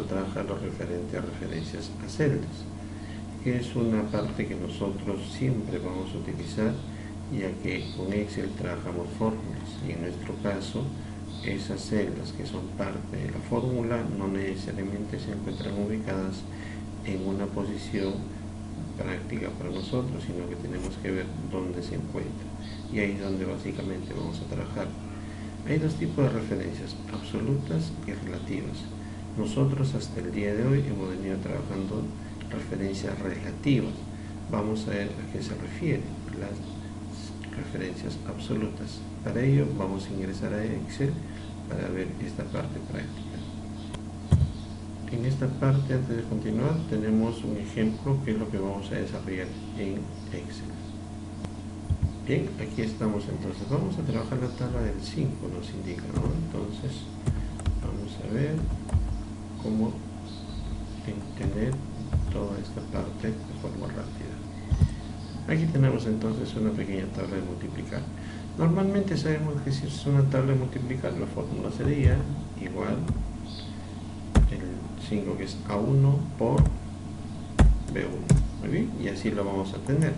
a trabajar lo referente a referencias a celdas, que es una parte que nosotros siempre vamos a utilizar, ya que con Excel trabajamos fórmulas y en nuestro caso esas celdas que son parte de la fórmula no necesariamente se encuentran ubicadas en una posición práctica para nosotros, sino que tenemos que ver dónde se encuentra, y ahí es donde básicamente vamos a trabajar. Hay dos tipos de referencias, absolutas y relativas. Nosotros hasta el día de hoy hemos venido trabajando referencias relativas. Vamos a ver a qué se refieren las referencias absolutas. Para ello vamos a ingresar a Excel para ver esta parte práctica. En esta parte, antes de continuar, tenemos un ejemplo que es lo que vamos a desarrollar en Excel. Bien, aquí estamos. Entonces vamos a trabajar la tabla del 5, nos indica, ¿no? Entonces vamos a ver cómo tener toda esta parte de forma rápida. Aquí tenemos entonces una pequeña tabla de multiplicar. Normalmente sabemos que si es una tabla de multiplicar, la fórmula sería igual el 5, que es A1 por B1. Muy bien, y así lo vamos a tener.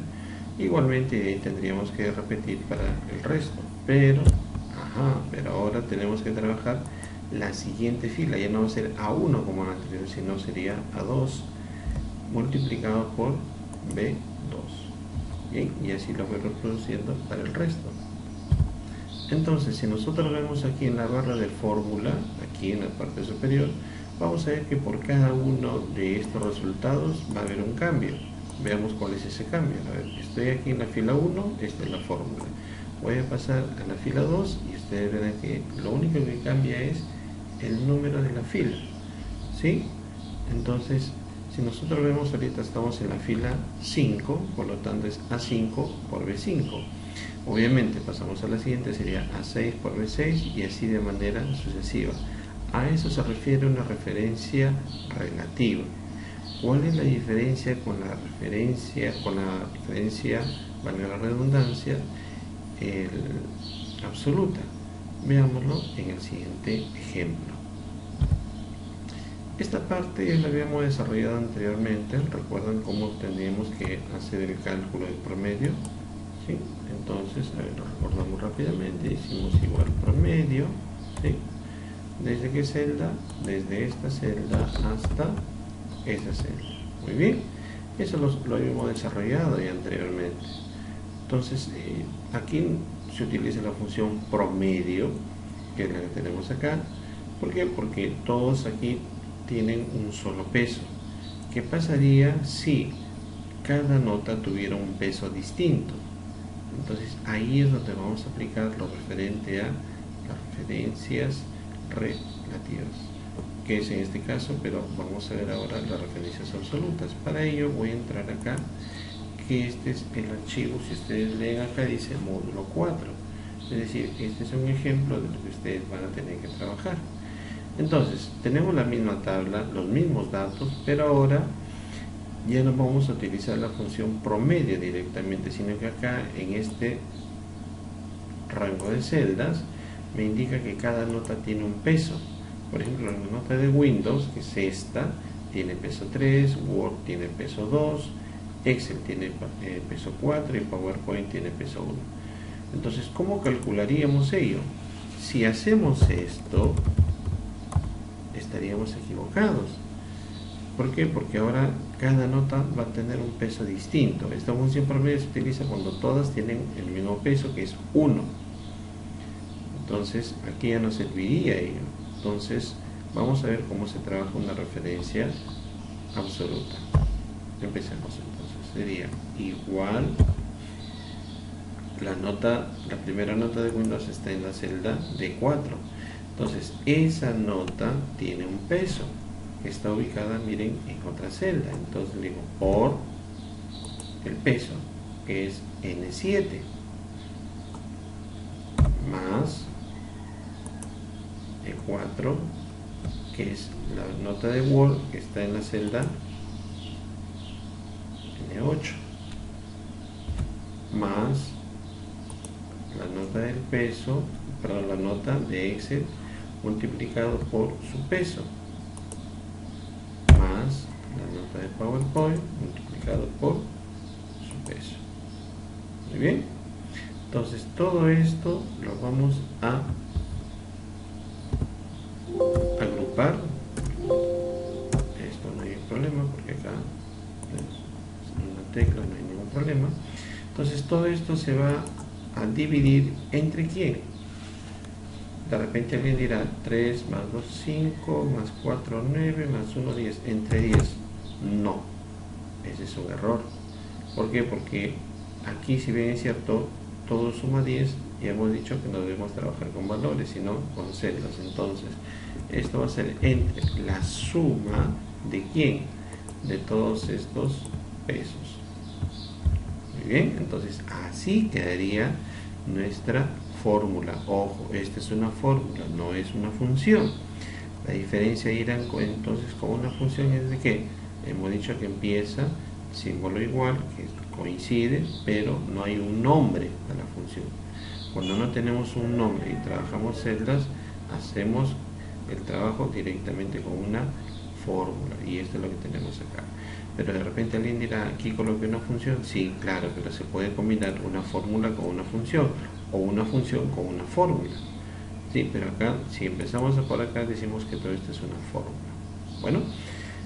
Igualmente tendríamos que repetir para el resto, pero ahora tenemos que trabajar la siguiente fila. Ya no va a ser A1 como en la anterior, sino sería A2 multiplicado por B2. Bien, y así lo voy reproduciendo para el resto. Entonces, si nosotros vemos aquí en la barra de fórmula, aquí en la parte superior, vamos a ver que por cada uno de estos resultados va a haber un cambio. Veamos cuál es ese cambio. A ver, estoy aquí en la fila 1, esta es la fórmula. Voy a pasar a la fila 2 y ustedes verán que lo único que cambia es el número de la fila, ¿sí? Entonces, si nosotros vemos, ahorita estamos en la fila 5, por lo tanto es A5 por B5. Obviamente pasamos a la siguiente, sería A6 por B6 y así de manera sucesiva. A eso se refiere una referencia relativa. ¿Cuál es la diferencia con la referencia, valga la redundancia, absoluta? Veámoslo en el siguiente ejemplo. Esta parte ya la habíamos desarrollado anteriormente. ¿Recuerdan cómo teníamos que hacer el cálculo del promedio? ¿Sí? Entonces, a ver, lo recordamos rápidamente. Hicimos igual promedio, ¿sí? ¿Desde qué celda? Desde esta celda hasta esa celda. Muy bien, eso lo habíamos desarrollado ya anteriormente. Entonces, aquí se utiliza la función promedio, que es la que tenemos acá. ¿Por qué? Porque todos aquí tienen un solo peso. ¿Qué pasaría si cada nota tuviera un peso distinto? Entonces ahí es donde vamos a aplicar lo referente a las referencias relativas, que es en este caso, pero vamos a ver ahora las referencias absolutas. Para ello voy a entrar acá, que este es el archivo. Si ustedes leen acá dice módulo 4, es decir, este es un ejemplo de lo que ustedes van a tener que trabajar. Entonces tenemos la misma tabla, los mismos datos, pero ahora ya no vamos a utilizar la función promedio directamente, sino que acá en este rango de celdas me indica que cada nota tiene un peso. Por ejemplo, la nota de Windows, que es esta, tiene peso 3, Word tiene peso 2, Excel tiene peso 4 y PowerPoint tiene peso 1. Entonces, ¿cómo calcularíamos ello? Si hacemos esto, estaríamos equivocados. ¿Por qué? Porque ahora cada nota va a tener un peso distinto. Esta función promedio se utiliza cuando todas tienen el mismo peso, que es 1. Entonces aquí ya no serviría ello. Entonces vamos a ver cómo se trabaja una referencia absoluta. Empecemos entonces. Sería igual, la primera nota de Windows está en la celda D4. Entonces esa nota tiene un peso que está ubicada, miren, en otra celda. Entonces digo por el peso, que es N7, más E4, que es la nota de Word que está en la celda N8, más la nota del peso, perdón, la nota de Excel multiplicado por su peso, nota de PowerPoint multiplicado por su peso. Muy bien. Entonces todo esto lo vamos a agrupar. Esto no hay problema porque acá es una tecla, no hay ningún problema. Entonces todo esto se va a dividir entre quién. De repente alguien dirá 3 más 2, 5, más 4, 9, más 1, 10, entre 10. No, ese es un error. ¿Por qué? Porque aquí, si bien es cierto, todo suma 10 y hemos dicho que no debemos trabajar con valores, sino con celdas. Entonces, esto va a ser entre la suma de ¿quién? De todos estos pesos. Muy bien, entonces así quedaría nuestra fórmula. Ojo, esta es una fórmula, no es una función. La diferencia irá entonces con una función es de que hemos dicho que empieza símbolo igual, que coincide, pero no hay un nombre a la función. Cuando no tenemos un nombre y trabajamos celdas, hacemos el trabajo directamente con una fórmula, y esto es lo que tenemos acá. Pero de repente alguien dirá, aquí coloqué una función. Sí, claro, pero se puede combinar una fórmula con una función, o una función con una fórmula. Sí, pero acá, si empezamos por acá, decimos que todo esto es una fórmula. Bueno,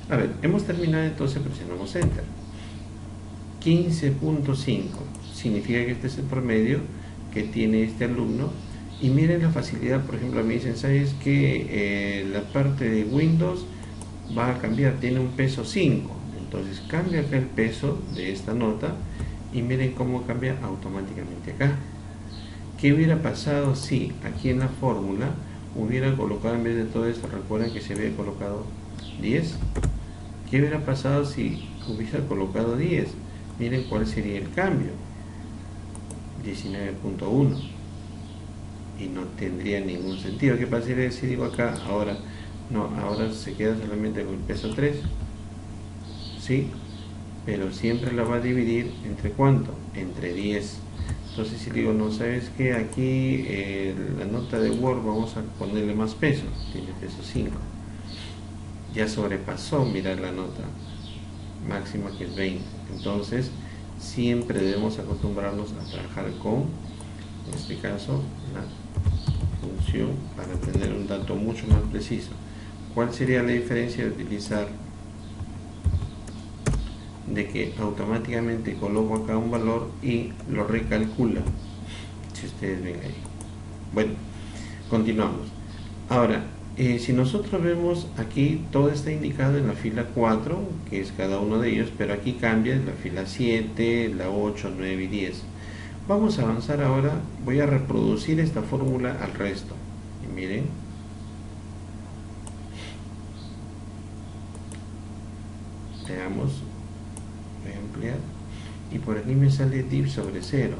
a ver, hemos terminado, entonces presionamos Enter. 15.5 significa que este es el promedio que tiene este alumno. Y miren la facilidad. Por ejemplo, me dicen, ¿sabes que la parte de Windows va a cambiar? Tiene un peso 5. Entonces cambia acá el peso de esta nota y miren cómo cambia automáticamente acá. ¿Qué hubiera pasado si aquí en la fórmula hubiera colocado, en vez de todo esto, recuerden que se había colocado 10? ¿Qué hubiera pasado si hubiera colocado 10? Miren cuál sería el cambio. 19.1. Y no tendría ningún sentido. ¿Qué pasaría si digo acá, ahora no, ahora se queda solamente con el peso 3? ¿Sí? Pero siempre la va a dividir entre ¿cuánto? Entre 10. Entonces si digo, no, ¿sabes qué? Aquí la nota de Word vamos a ponerle más peso. Tiene peso 5. Ya sobrepasó, mirad la nota máxima, que es 20. Entonces siempre debemos acostumbrarnos a trabajar con, en este caso, la función, para tener un dato mucho más preciso. ¿Cuál sería la diferencia de utilizar de que automáticamente coloco acá un valor y lo recalcula? Si ustedes ven ahí. Bueno, continuamos. Ahora, si nosotros vemos aquí, todo está indicado en la fila 4, que es cada uno de ellos, pero aquí cambia en la fila 7, la 8, 9 y 10. Vamos a avanzar ahora. Voy a reproducir esta fórmula al resto. Y miren, veamos, voy a ampliar, y por aquí me sale div sobre 0.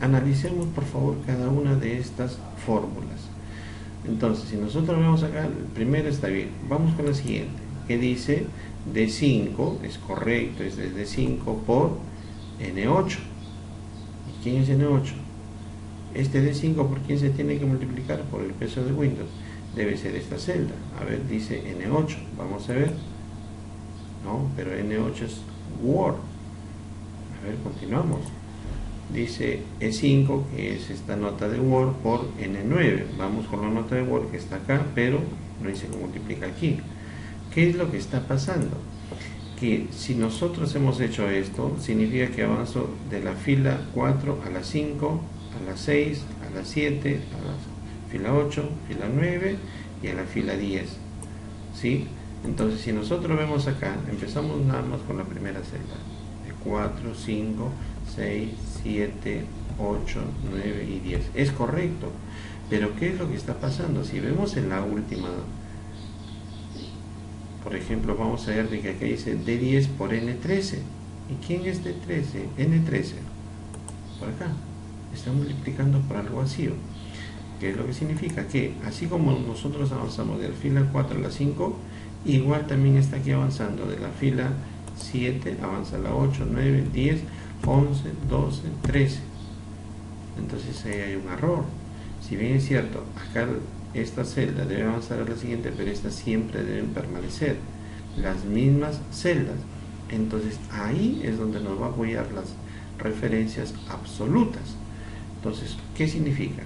Analicemos por favor cada una de estas fórmulas. Entonces, si nosotros vemos acá, el primero está bien. Vamos con la siguiente, que dice D5, es correcto, es de D5 por N8. ¿Y quién es N8? Este D5, ¿por quién se tiene que multiplicar? Por el peso de Windows. Debe ser esta celda. A ver, dice N8. Vamos a ver. No, pero N8 es Word. A ver, continuamos. Dice E5, que es esta nota de Word, por N9. Vamos con la nota de Word que está acá, pero no dice que multiplica aquí. ¿Qué es lo que está pasando? Que si nosotros hemos hecho esto, significa que avanzo de la fila 4 a la 5, a la 6, a la 7, a la fila 8, fila 9 y a la fila 10. ¿Sí? Entonces, si nosotros vemos acá, empezamos nada más con la primera celda. De 4, 5, 6, 7, 8, 9 y 10. Es correcto. Pero ¿qué es lo que está pasando? Si vemos en la última, por ejemplo, vamos a ver que aquí dice D10 por N13. ¿Y quién es D13? N13. Por acá. Está multiplicando por algo vacío. ¿Qué es lo que significa? Que así como nosotros avanzamos de la fila 4 a la 5, igual también está aquí avanzando de la fila 7, avanza a la 8, 9, 10, 11, 12, 13. Entonces ahí hay un error. Si bien es cierto, acá esta celda debe avanzar a la siguiente, pero estas siempre deben permanecer las mismas celdas. Entonces ahí es donde nos va a apoyar las referencias absolutas. Entonces, ¿qué significa?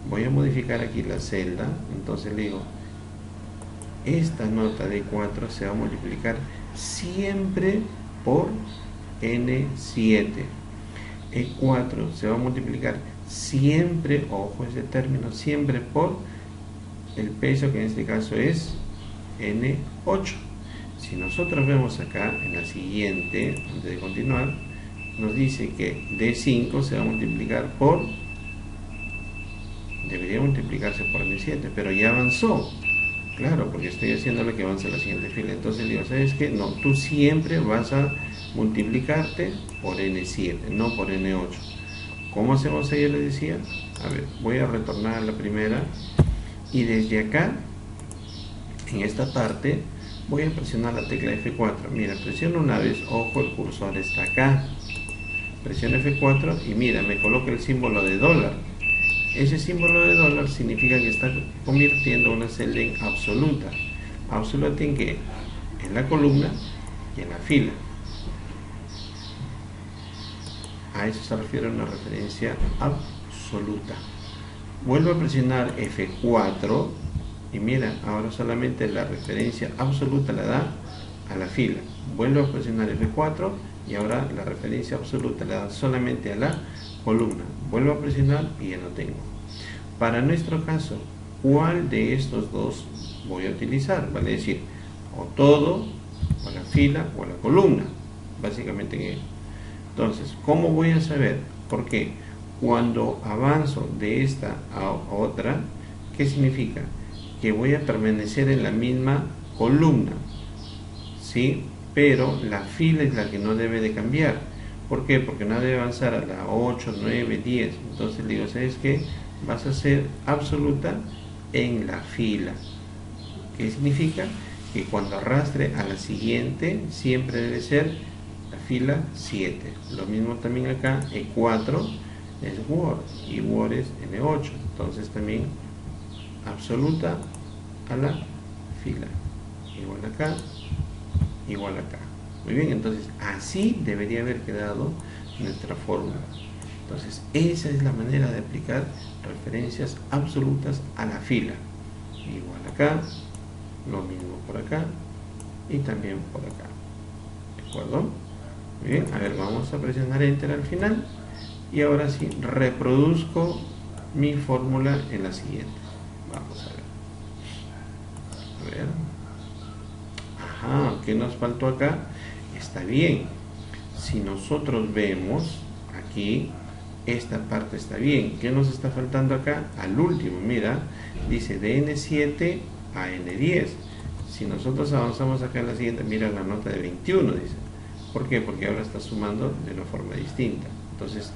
Voy a modificar aquí la celda. Entonces le digo, esta nota de 4 se va a multiplicar siempre por N7. E4 se va a multiplicar siempre, ojo ese término, siempre por el peso, que en este caso es N8. Si nosotros vemos acá en la siguiente, antes de continuar, nos dice que D5 se va a multiplicar por, debería multiplicarse por N7, pero ya avanzó. Claro, porque estoy haciéndole que avance a la siguiente fila. Entonces digo, ¿sabes qué? No, tú siempre vas a multiplicarte por N7, no por N8. ¿Cómo hacemos ahí? Yo les decía, a ver, voy a retornar a la primera y desde acá, en esta parte, voy a presionar la tecla F4. Mira, presiono una vez, ojo, el cursor está acá. Presiono F4 y mira, me coloca el símbolo de dólar. Ese símbolo de dólar significa que está convirtiendo una celda en absoluta. ¿Absoluta en qué? En la columna y en la fila. A eso se refiere una referencia absoluta. Vuelvo a presionar F4 y mira, ahora solamente la referencia absoluta la da a la fila. Vuelvo a presionar F4 y ahora la referencia absoluta la da solamente a la columna. Vuelvo a presionar y ya no tengo. Para nuestro caso, ¿cuál de estos dos voy a utilizar? Vale decir, o todo, o la fila, o la columna. Básicamente. Entonces, ¿cómo voy a saber? Porque cuando avanzo de esta a otra, ¿qué significa? Que voy a permanecer en la misma columna, ¿sí? Pero la fila es la que no debe de cambiar. ¿Por qué? Porque no debe avanzar a la 8, 9, 10. Entonces le digo, ¿sabes qué? Vas a ser absoluta en la fila. ¿Qué significa? Que cuando arrastre a la siguiente, siempre debe ser la fila 7. Lo mismo también acá, E4 es Word y Word es N8. Entonces también absoluta a la fila. Igual acá, igual acá. Muy bien, entonces así debería haber quedado nuestra fórmula. Entonces esa es la manera de aplicar referencias absolutas a la fila. Igual acá, lo mismo por acá y también por acá. ¿De acuerdo? Muy bien, a ver, vamos a presionar Enter al final y ahora sí reproduzco mi fórmula en la siguiente. Vamos a ver. A ver. Ajá, ¿qué nos faltó acá? Está bien. Si nosotros vemos aquí, esta parte está bien. ¿Qué nos está faltando acá? Al último, mira, dice de N7 a N10. Si nosotros avanzamos acá en la siguiente, mira la nota de 21, dice. ¿Por qué? Porque ahora está sumando de una forma distinta. Entonces,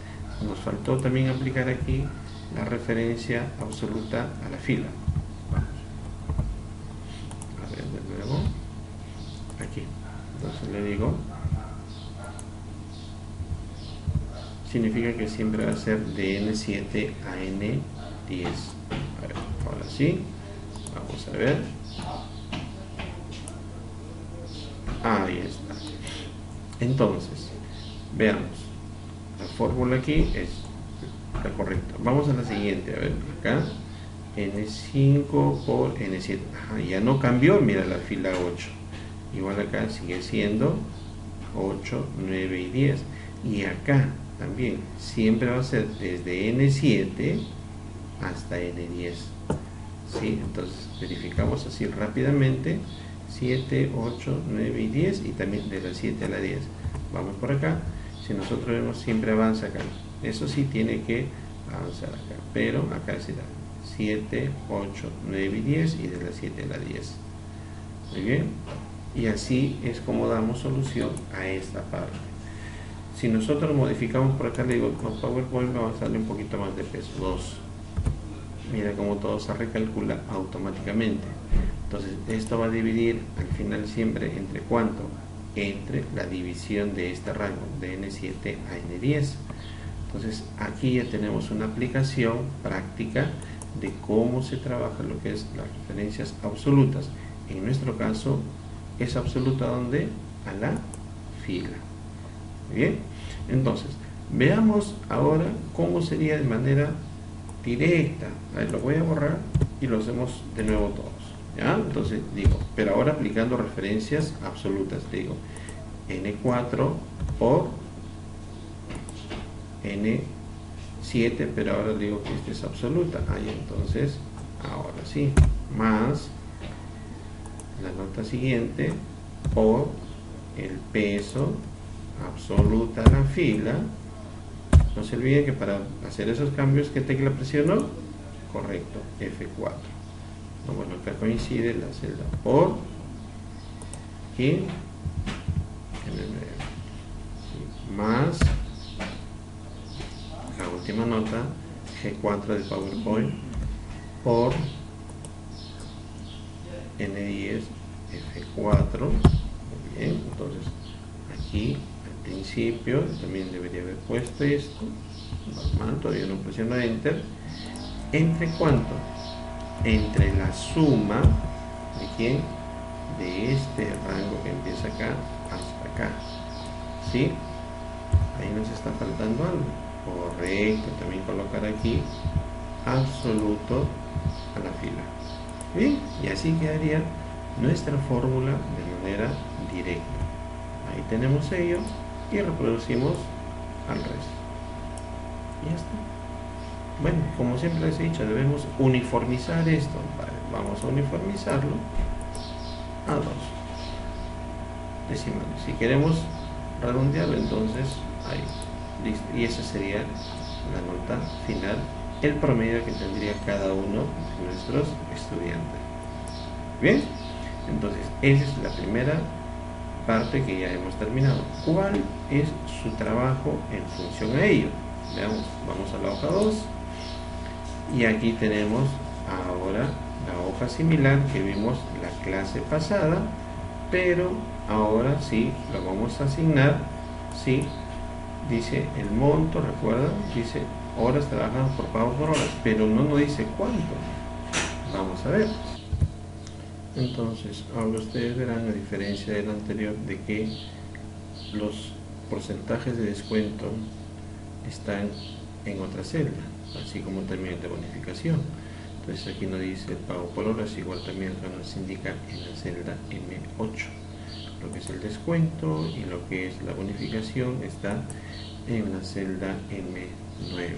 nos faltó también aplicar aquí la referencia absoluta a la fila. Vamos. A ver, de nuevo. Aquí. Entonces le digo, significa que siempre va a ser de N7 a N10. A ver, ahora sí. Vamos a ver. Ahí está. Entonces, veamos. La fórmula aquí está correcta. Vamos a la siguiente. A ver, acá. N5 por N7. Ajá, ya no cambió, mira la fila 8. Igual acá sigue siendo 8, 9 y 10. Y acá también siempre va a ser desde N7 hasta N10. ¿Sí? Entonces verificamos así rápidamente. 7, 8, 9 y 10 y también de la 7 a la 10. Vamos por acá. Si nosotros vemos, siempre avanza acá. Eso sí tiene que avanzar acá. Pero acá será 7, 8, 9 y 10 y de la 7 a la 10. Muy bien. Y así es como damos solución a esta parte. Si nosotros modificamos por acá, le digo, con PowerPoint vamos a darle un poquito más de peso, 2. Mira cómo todo se recalcula automáticamente. Entonces esto va a dividir al final siempre entre cuánto, entre la división de este rango de N7 a N10. Entonces aquí ya tenemos una aplicación práctica de cómo se trabaja lo que es las referencias absolutas. En nuestro caso es absoluta, ¿dónde? A la fila. Bien, entonces veamos ahora cómo sería de manera directa. A ver, lo voy a borrar y lo hacemos de nuevo todos, ¿ya? Entonces digo, pero ahora aplicando referencias absolutas, digo N4 por N7, pero ahora digo que esta es absoluta. Ahí entonces, ahora sí, más la nota siguiente por el peso absoluta a la fila. No se olvide que para hacer esos cambios, ¿qué tecla presionó? Correcto, F4. No, bueno, acá coincide la celda por y más la última nota, G4 de PowerPoint, por N10 F4. Muy bien, entonces aquí al principio también debería haber puesto esto, normal, todavía no presiono Enter. ¿Entre cuánto? Entre la suma de quién, de este rango que empieza acá hasta acá, ¿sí? Ahí nos está faltando algo. Correcto, también colocar aquí absoluto a la fila. Bien, y así quedaría nuestra fórmula de manera directa. Ahí tenemos ello y reproducimos al resto. Y ya está. Bueno, como siempre les he dicho, debemos uniformizar esto. Vale, vamos a uniformizarlo a 2 decimales. Si queremos redondearlo, entonces ahí, listo. Y esa sería la nota final, el promedio que tendría cada uno de nuestros estudiantes. Bien, entonces esa es la primera parte que ya hemos terminado. ¿Cuál es su trabajo en función a ello? Veamos, vamos a la hoja 2 y aquí tenemos ahora la hoja similar que vimos la clase pasada, pero ahora sí la vamos a asignar. Sí, dice el monto, recuerda, dice horas trabajadas por pago por horas, pero no nos dice cuánto. Vamos a ver. Entonces ahora ustedes verán, a diferencia del anterior, de que los porcentajes de descuento están en otra celda, así como también de bonificación. Entonces aquí nos dice el pago por horas, igual también nos indica en la celda M8 lo que es el descuento, y lo que es la bonificación está en la celda M9.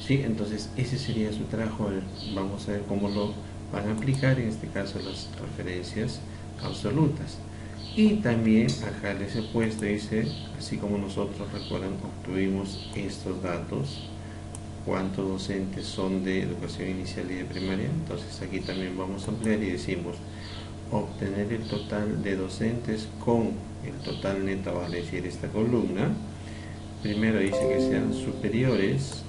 ¿Sí? Entonces ese sería su trabajo. Vamos a ver cómo lo van a aplicar, en este caso las referencias absolutas. Y también acá les he puesto, dice, así como nosotros, recuerdan, obtuvimos estos datos, cuántos docentes son de educación inicial y de primaria. Entonces aquí también vamos a ampliar y decimos obtener el total de docentes con el total neto, vale decir esta columna. Primero dice que sean superiores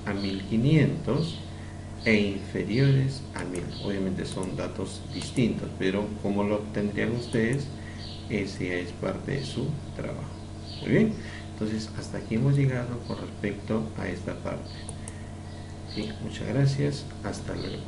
a 1500 e inferiores a 1000. Obviamente son datos distintos, pero como lo obtendrían ustedes, ese ya es parte de su trabajo. Muy bien, entonces hasta aquí hemos llegado con respecto a esta parte. Sí, muchas gracias, hasta luego.